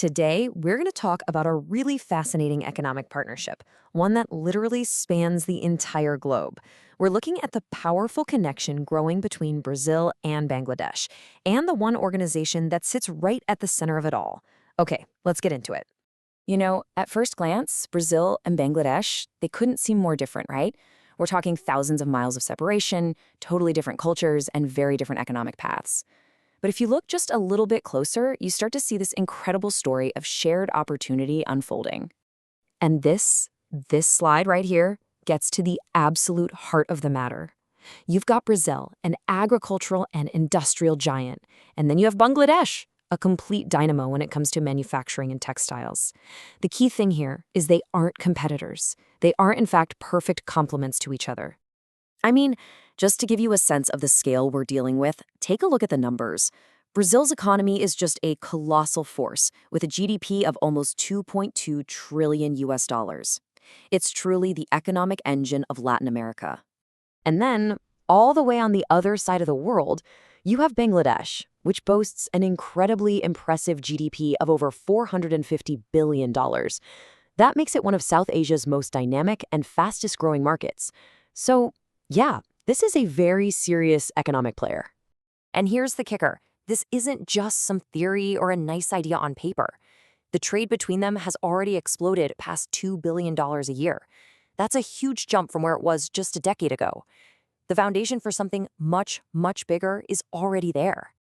Today, we're going to talk about a really fascinating economic partnership, one that literally spans the entire globe. We're looking at the powerful connection growing between Brazil and Bangladesh, and the one organization that sits right at the center of it all. Okay, let's get into it. At first glance, Brazil and Bangladesh, they couldn't seem more different, right? We're talking thousands of miles of separation, totally different cultures, and very different economic paths. But if you look just a little bit closer, you start to see this incredible story of shared opportunity unfolding. And this slide right here gets to the absolute heart of the matter. You've got Brazil, an agricultural and industrial giant, and then you have Bangladesh, a complete dynamo when it comes to manufacturing and textiles. The key thing here is they aren't competitors. They are, in fact, perfect complements to each other. I mean, just to give you a sense of the scale we're dealing with, take a look at the numbers. Brazil's economy is just a colossal force, with a GDP of almost 2.2 trillion US dollars. It's truly the economic engine of Latin America. And then, all the way on the other side of the world, you have Bangladesh, which boasts an incredibly impressive GDP of over $450 billion. That makes it one of South Asia's most dynamic and fastest-growing markets. So, yeah, this is a very serious economic player. And here's the kicker. This isn't just some theory or a nice idea on paper. The trade between them has already exploded past $2 billion a year. That's a huge jump from where it was just a decade ago. The foundation for something much, much bigger is already there.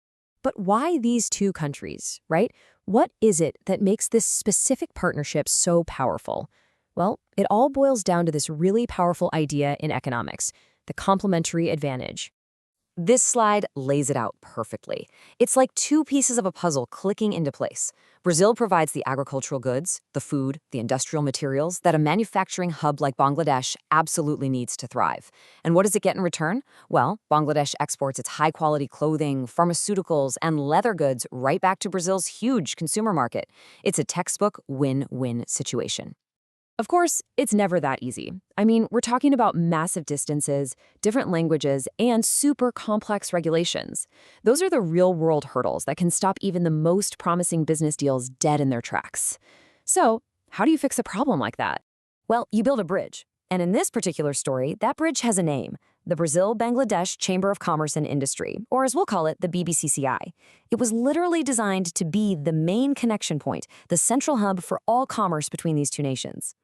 But why these two countries, right? What is it that makes this specific partnership so powerful? Well, it all boils down to this really powerful idea in economics, the complementary advantage. This slide lays it out perfectly. It's like two pieces of a puzzle clicking into place. Brazil provides the agricultural goods, the food, the industrial materials that a manufacturing hub like Bangladesh absolutely needs to thrive. And what does it get in return? Well, Bangladesh exports its high-quality clothing, pharmaceuticals, and leather goods right back to Brazil's huge consumer market. It's a textbook win-win situation. Of course, it's never that easy. I mean, we're talking about massive distances, different languages, and super complex regulations. Those are the real-world hurdles that can stop even the most promising business deals dead in their tracks. So, how do you fix a problem like that? Well, you build a bridge. And in this particular story, that bridge has a name, the Brazil-Bangladesh Chamber of Commerce and Industry, or as we'll call it, the BBCCI. It was literally designed to be the main connection point, the central hub for all commerce between these two nations.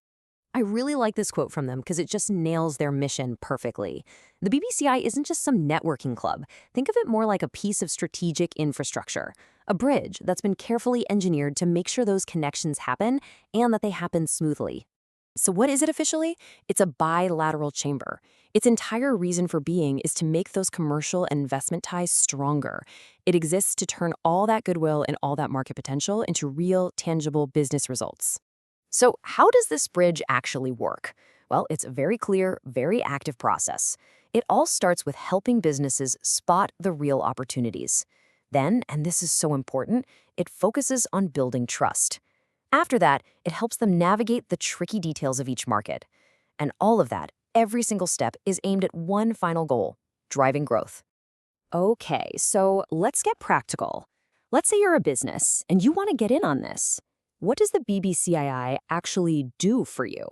I really like this quote from them because it just nails their mission perfectly. The BBCI isn't just some networking club. Think of it more like a piece of strategic infrastructure, a bridge that's been carefully engineered to make sure those connections happen and that they happen smoothly. So what is it officially? It's a bilateral chamber. Its entire reason for being is to make those commercial and investment ties stronger. It exists to turn all that goodwill and all that market potential into real, tangible business results. So how does this bridge actually work? Well, it's a very clear, very active process. It all starts with helping businesses spot the real opportunities. Then, and this is so important, it focuses on building trust. After that, it helps them navigate the tricky details of each market. And all of that, every single step, is aimed at one final goal: driving growth. Okay, so let's get practical. Let's say you're a business and you want to get in on this. What does the BBCII actually do for you?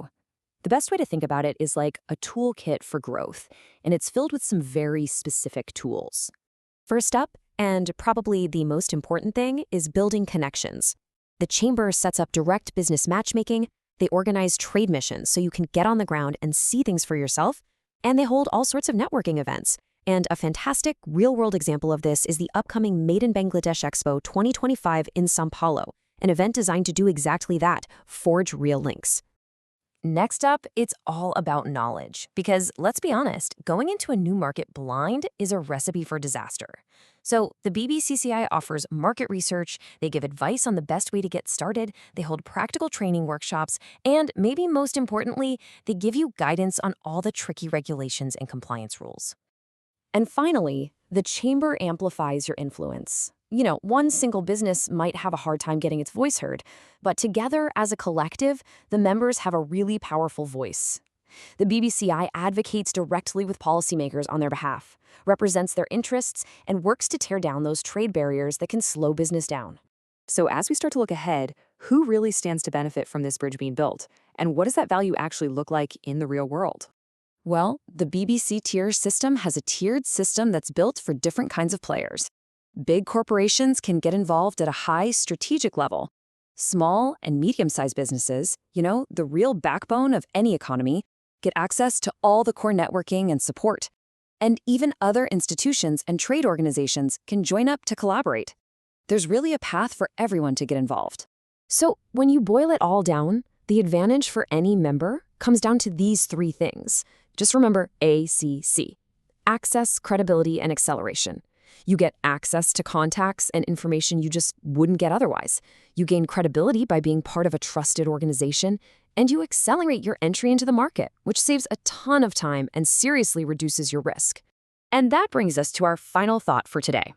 The best way to think about it is like a toolkit for growth, and it's filled with some very specific tools. First up, and probably the most important thing, is building connections. The chamber sets up direct business matchmaking, they organize trade missions so you can get on the ground and see things for yourself, and they hold all sorts of networking events. And a fantastic real-world example of this is the upcoming Made in Bangladesh Expo 2025 in São Paulo, an event designed to do exactly that, forge real links. Next up, it's all about knowledge, because let's be honest, going into a new market blind is a recipe for disaster. So the BBCCI offers market research, they give advice on the best way to get started, they hold practical training workshops, and maybe most importantly, they give you guidance on all the tricky regulations and compliance rules. And finally, the chamber amplifies your influence. One single business might have a hard time getting its voice heard, but together as a collective, the members have a really powerful voice. The BBCI advocates directly with policymakers on their behalf, represents their interests, and works to tear down those trade barriers that can slow business down. So as we start to look ahead, who really stands to benefit from this bridge being built? And what does that value actually look like in the real world? Well, the BBC tier system has a tiered system that's built for different kinds of players. Big corporations can get involved at a high strategic level. Small and medium-sized businesses, the real backbone of any economy, get access to all the core networking and support. And even other institutions and trade organizations can join up to collaborate. There's really a path for everyone to get involved. So when you boil it all down, the advantage for any member comes down to these three things. Just remember ACC: access, credibility, and acceleration. You get access to contacts and information you just wouldn't get otherwise. You gain credibility by being part of a trusted organization, and you accelerate your entry into the market, which saves a ton of time and seriously reduces your risk. And that brings us to our final thought for today.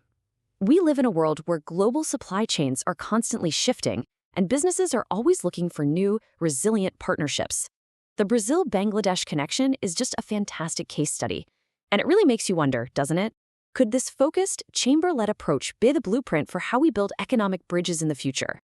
We live in a world where global supply chains are constantly shifting, and businesses are always looking for new, resilient partnerships. The Brazil-Bangladesh connection is just a fantastic case study. And it really makes you wonder, doesn't it? Could this focused, chamber-led approach be the blueprint for how we build economic bridges in the future?